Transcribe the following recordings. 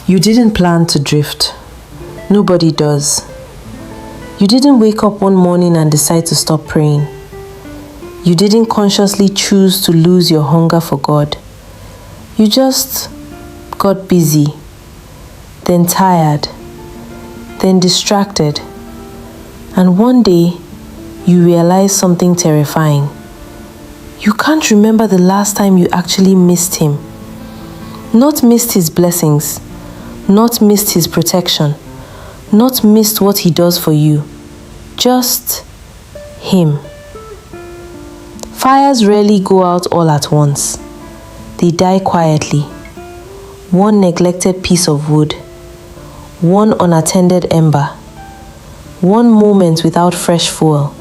You didn't plan to drift. Nobody does. You didn't wake up one morning and decide to stop praying. You didn't consciously choose to lose your hunger for God. You just got busy, then tired, then distracted, and one day you realize something terrifying. You can't remember the last time you actually missed Him. Not missed His blessings, not missed His protection, not missed what He does for you, just Him. Fires rarely go out all at once. They die quietly. One neglected piece of wood, one unattended ember, one moment without fresh fuel,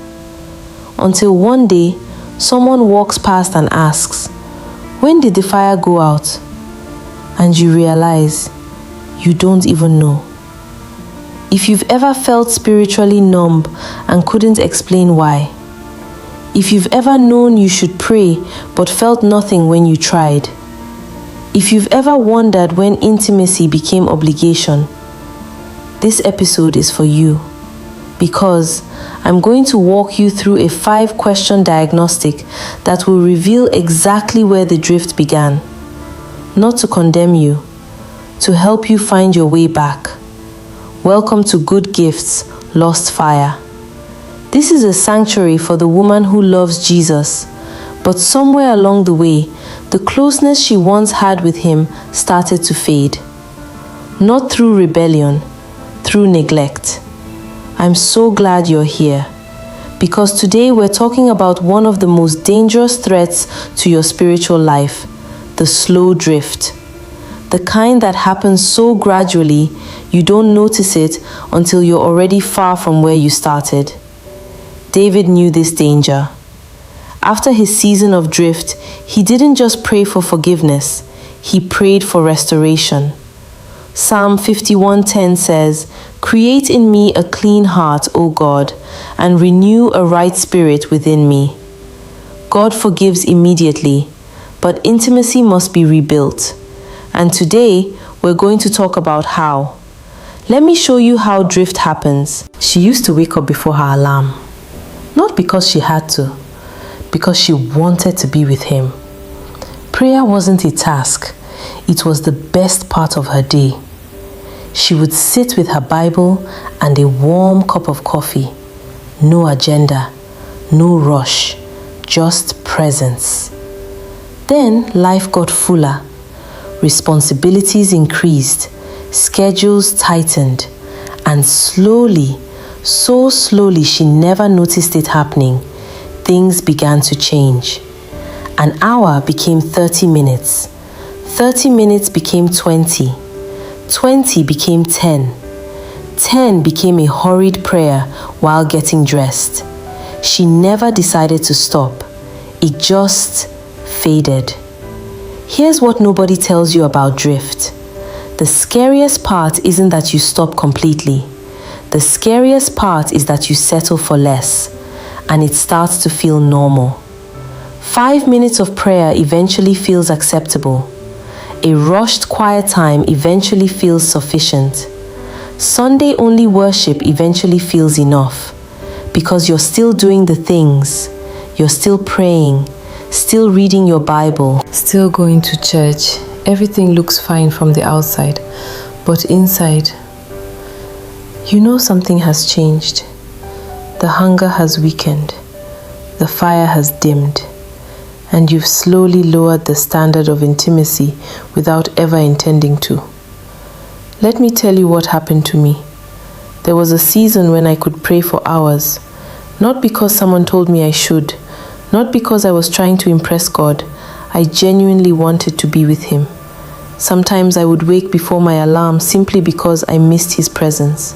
until one day someone walks past and asks, "When did the fire go out?" And you realize you don't even know. If you've ever felt spiritually numb and couldn't explain why, if you've ever known you should pray but felt nothing when you tried, if you've ever wondered when intimacy became obligation, this episode is for you, because I'm going to walk you through a 5-question diagnostic that will reveal exactly where the drift began. Not to condemn you, to help you find your way back. Welcome to Good Gifts, Lost Fire. This is a sanctuary for the woman who loves Jesus, but somewhere along the way, the closeness she once had with Him started to fade. Not through rebellion, through neglect. I'm so glad you're here, because today we're talking about one of the most dangerous threats to your spiritual life, the slow drift. The kind that happens so gradually, you don't notice it until you're already far from where you started. David knew this danger. After his season of drift, he didn't just pray for forgiveness, he prayed for restoration. Psalm 51:10 says, "Create in me a clean heart, O God, and renew a right spirit within me." God forgives immediately, but intimacy must be rebuilt. And today, we're going to talk about how. Let me show you how drift happens. She used to wake up before her alarm. Not because she had to, because she wanted to be with Him. Prayer wasn't a task, it was the best part of her day. She would sit with her Bible and a warm cup of coffee. No agenda, no rush, just presence. Then life got fuller. Responsibilities increased, schedules tightened, and slowly, so slowly she never noticed it happening, things began to change. An hour became 30 minutes. 30 minutes became 20. 20 became 10. 10 became a hurried prayer while getting dressed. She never decided to stop. It just faded. Here's what nobody tells you about drift. The scariest part isn't that you stop completely. The scariest part is that you settle for less, and it starts to feel normal. 5 minutes of prayer eventually feels acceptable. A rushed quiet time eventually feels sufficient. Sunday only worship eventually feels enough, because you're still doing the things. You're still praying, still reading your Bible, still going to church. Everything looks fine from the outside, but inside, you know something has changed. The hunger has weakened, the fire has dimmed, and you've slowly lowered the standard of intimacy without ever intending to. Let me tell you what happened to me. There was a season when I could pray for hours, not because someone told me I should, not because I was trying to impress God. I genuinely wanted to be with Him. Sometimes I would wake before my alarm simply because I missed His presence.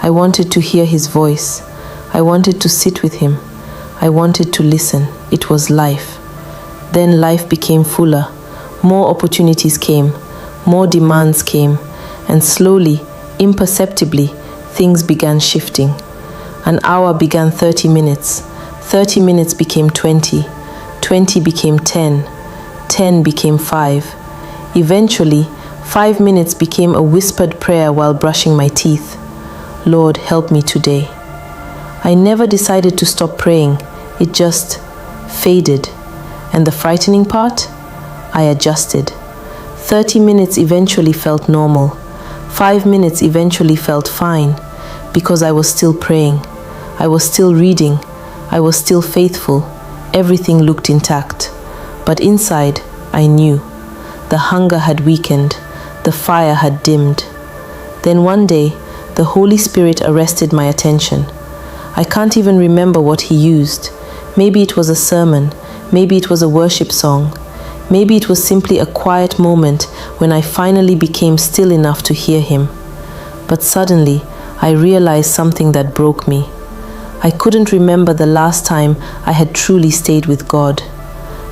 I wanted to hear His voice. I wanted to sit with Him. I wanted to listen. It was life. Then life became fuller. More opportunities came. More demands came. And slowly, imperceptibly, things began shifting. An hour began 30 minutes. 30 minutes became 20. 20 became 10. 10 became 5. Eventually, 5 minutes became a whispered prayer while brushing my teeth. Lord, help me today. I never decided to stop praying. It just faded. And the frightening part? I adjusted. 30 minutes eventually felt normal. 5 minutes eventually felt fine because I was still praying. I was still reading. I was still faithful. Everything looked intact. But inside, I knew. The hunger had weakened. The fire had dimmed. Then one day, the Holy Spirit arrested my attention. I can't even remember what he used. Maybe it was a sermon. Maybe it was a worship song. Maybe it was simply a quiet moment when I finally became still enough to hear him. But suddenly, I realized something that broke me. I couldn't remember the last time I had truly stayed with God.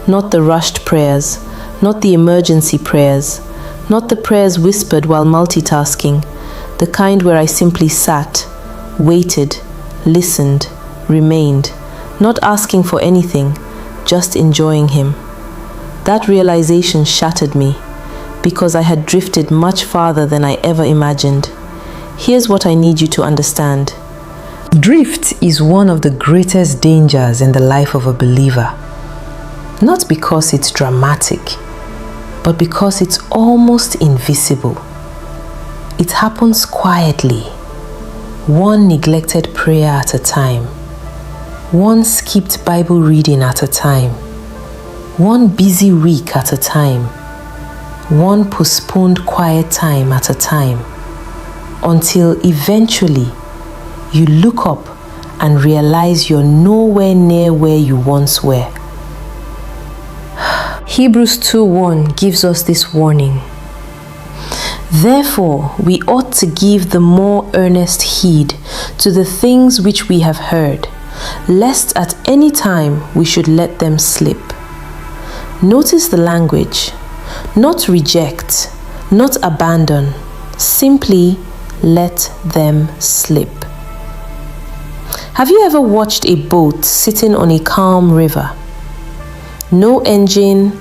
Not the rushed prayers, not the emergency prayers, not the prayers whispered while multitasking, the kind where I simply sat, waited, listened, remained, not asking for anything, just enjoying him. That realization shattered me because I had drifted much farther than I ever imagined. Here's what I need you to understand. Drift is one of the greatest dangers in the life of a believer. Not because it's dramatic, but because it's almost invisible. It happens quietly, one neglected prayer at a time, one skipped Bible reading at a time, one busy week at a time, one postponed quiet time at a time, until eventually you look up and realize you're nowhere near where you once were. Hebrews 2:1 gives us this warning. Therefore, we ought to give the more earnest heed to the things which we have heard, lest at any time we should let them slip. Notice the language. Not reject, not abandon, simply let them slip. Have you ever watched a boat sitting on a calm river? No engine,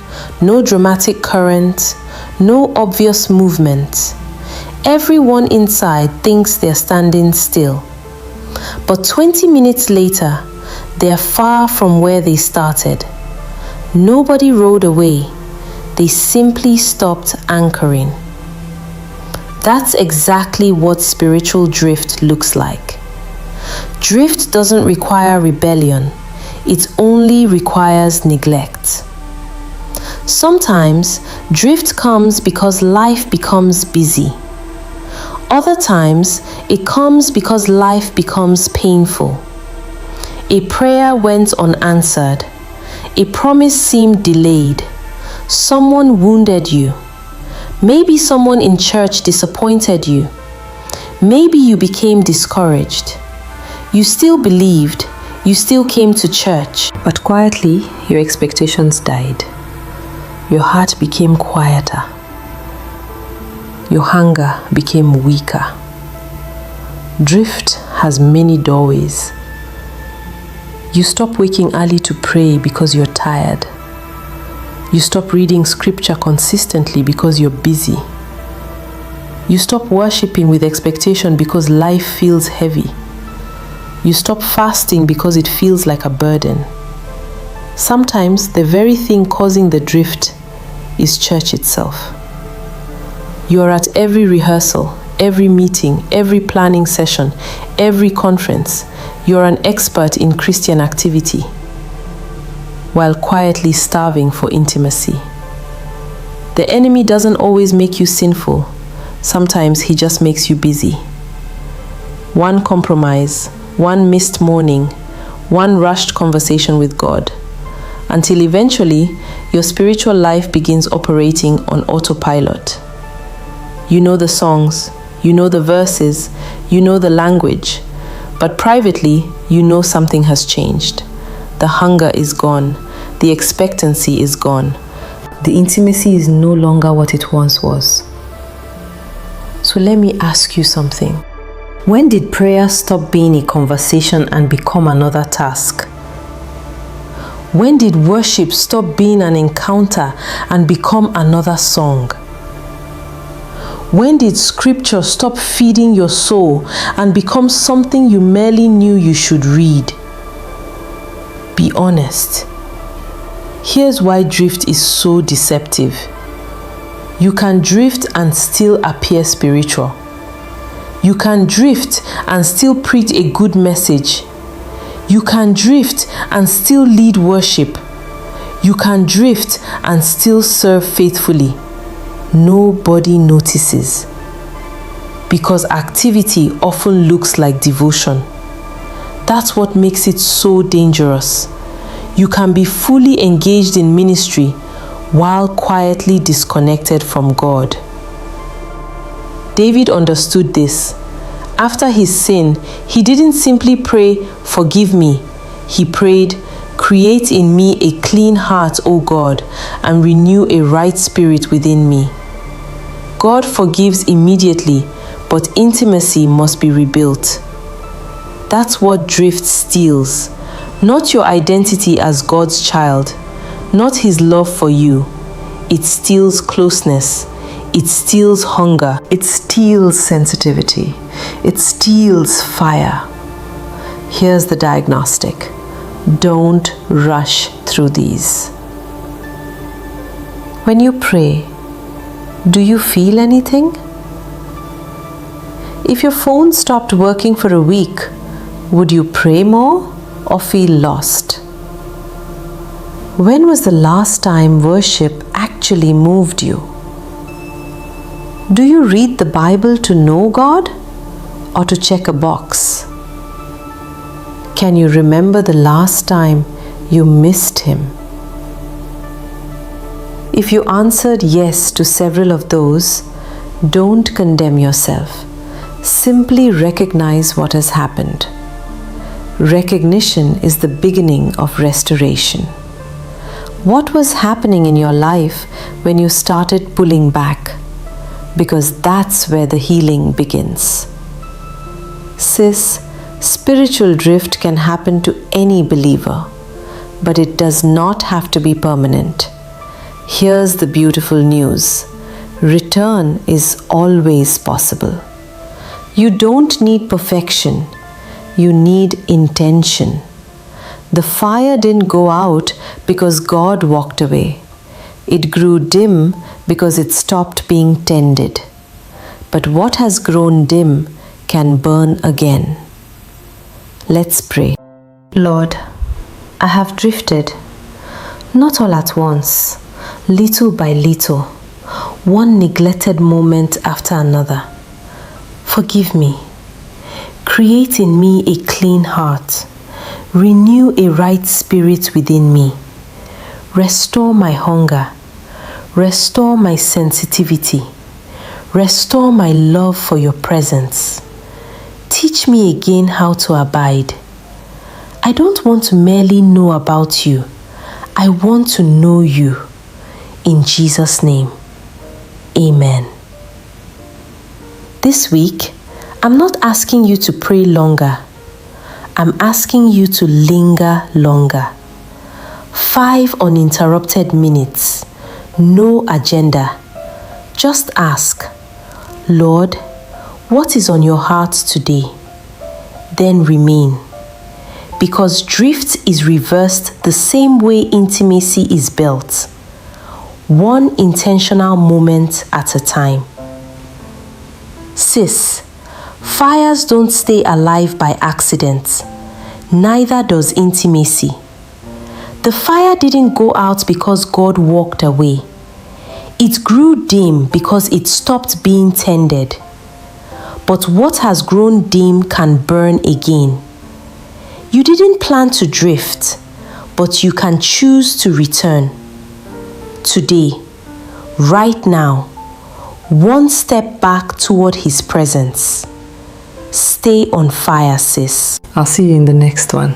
no dramatic current, no obvious movement. Everyone inside thinks they're standing still. But 20 minutes later, they're far from where they started. Nobody rowed away. They simply stopped anchoring. That's exactly what spiritual drift looks like. Drift doesn't require rebellion. It only requires neglect. Sometimes, drift comes because life becomes busy. Other times, it comes because life becomes painful. A prayer went unanswered. A promise seemed delayed. Someone wounded you. Maybe someone in church disappointed you. Maybe you became discouraged. You still believed. You still came to church. But quietly, your expectations died. Your heart became quieter. Your hunger became weaker. Drift has many doorways. You stop waking early to pray because you're tired. You stop reading scripture consistently because you're busy. You stop worshiping with expectation because life feels heavy. You stop fasting because it feels like a burden. Sometimes the very thing causing the drift is church itself. You are at every rehearsal, every meeting, every planning session, every conference. You are an expert in Christian activity, while quietly starving for intimacy. The enemy doesn't always make you sinful. Sometimes he just makes you busy. One compromise, one missed morning, one rushed conversation with God, until eventually your spiritual life begins operating on autopilot. You know the songs, you know the verses, you know the language, but privately you know something has changed. The hunger is gone, the expectancy is gone. The intimacy is no longer what it once was. So let me ask you something. When did prayer stop being a conversation and become another task? When did worship stop being an encounter and become another song? When did scripture stop feeding your soul and become something you merely knew you should read? Be honest. Here's why drift is so deceptive. You can drift and still appear spiritual. You can drift and still preach a good message. You can drift and still lead worship. You can drift and still serve faithfully. Nobody notices. Because activity often looks like devotion. That's what makes it so dangerous. You can be fully engaged in ministry while quietly disconnected from God. David understood this. After his sin, he didn't simply pray, "Forgive me." He prayed, "Create in me a clean heart, O God, and renew a right spirit within me." God forgives immediately, but intimacy must be rebuilt. That's what drift steals. Not your identity as God's child, not His love for you. It steals closeness. It steals hunger. It steals sensitivity. It steals fire. Here's the diagnostic. Don't rush through these. When you pray, do you feel anything? If your phone stopped working for a week, would you pray more or feel lost? When was the last time worship actually moved you? Do you read the Bible to know God or to check a box? Can you remember the last time you missed Him? If you answered yes to several of those, don't condemn yourself. Simply recognize what has happened. Recognition is the beginning of restoration. What was happening in your life when you started pulling back? Because that's where the healing begins. Sis, spiritual drift can happen to any believer, but it does not have to be permanent. Here's the beautiful news. Return is always possible. You don't need perfection. You need intention. The fire didn't go out because God walked away. It grew dim because it stopped being tended. But what has grown dim can burn again. Let's pray. Lord, I have drifted, not all at once, little by little, one neglected moment after another. Forgive me. Create in me a clean heart. Renew a right spirit within me. Restore my hunger. Restore my sensitivity. Restore my love for your presence. Teach me again how to abide. I don't want to merely know about you. I want to know you. In Jesus' name, amen. This week, I'm not asking you to pray longer. I'm asking you to linger longer. 5 uninterrupted minutes. No agenda. Just ask, Lord, what is on your heart today? Then remain. Because drift is reversed the same way intimacy is built. One intentional moment at a time. Sis, fires don't stay alive by accident. Neither does intimacy. The fire didn't go out because God walked away. It grew dim because it stopped being tended. But what has grown dim can burn again. You didn't plan to drift, but you can choose to return. Today, right now, one step back toward His presence. Stay on fire, sis. I'll see you in the next one.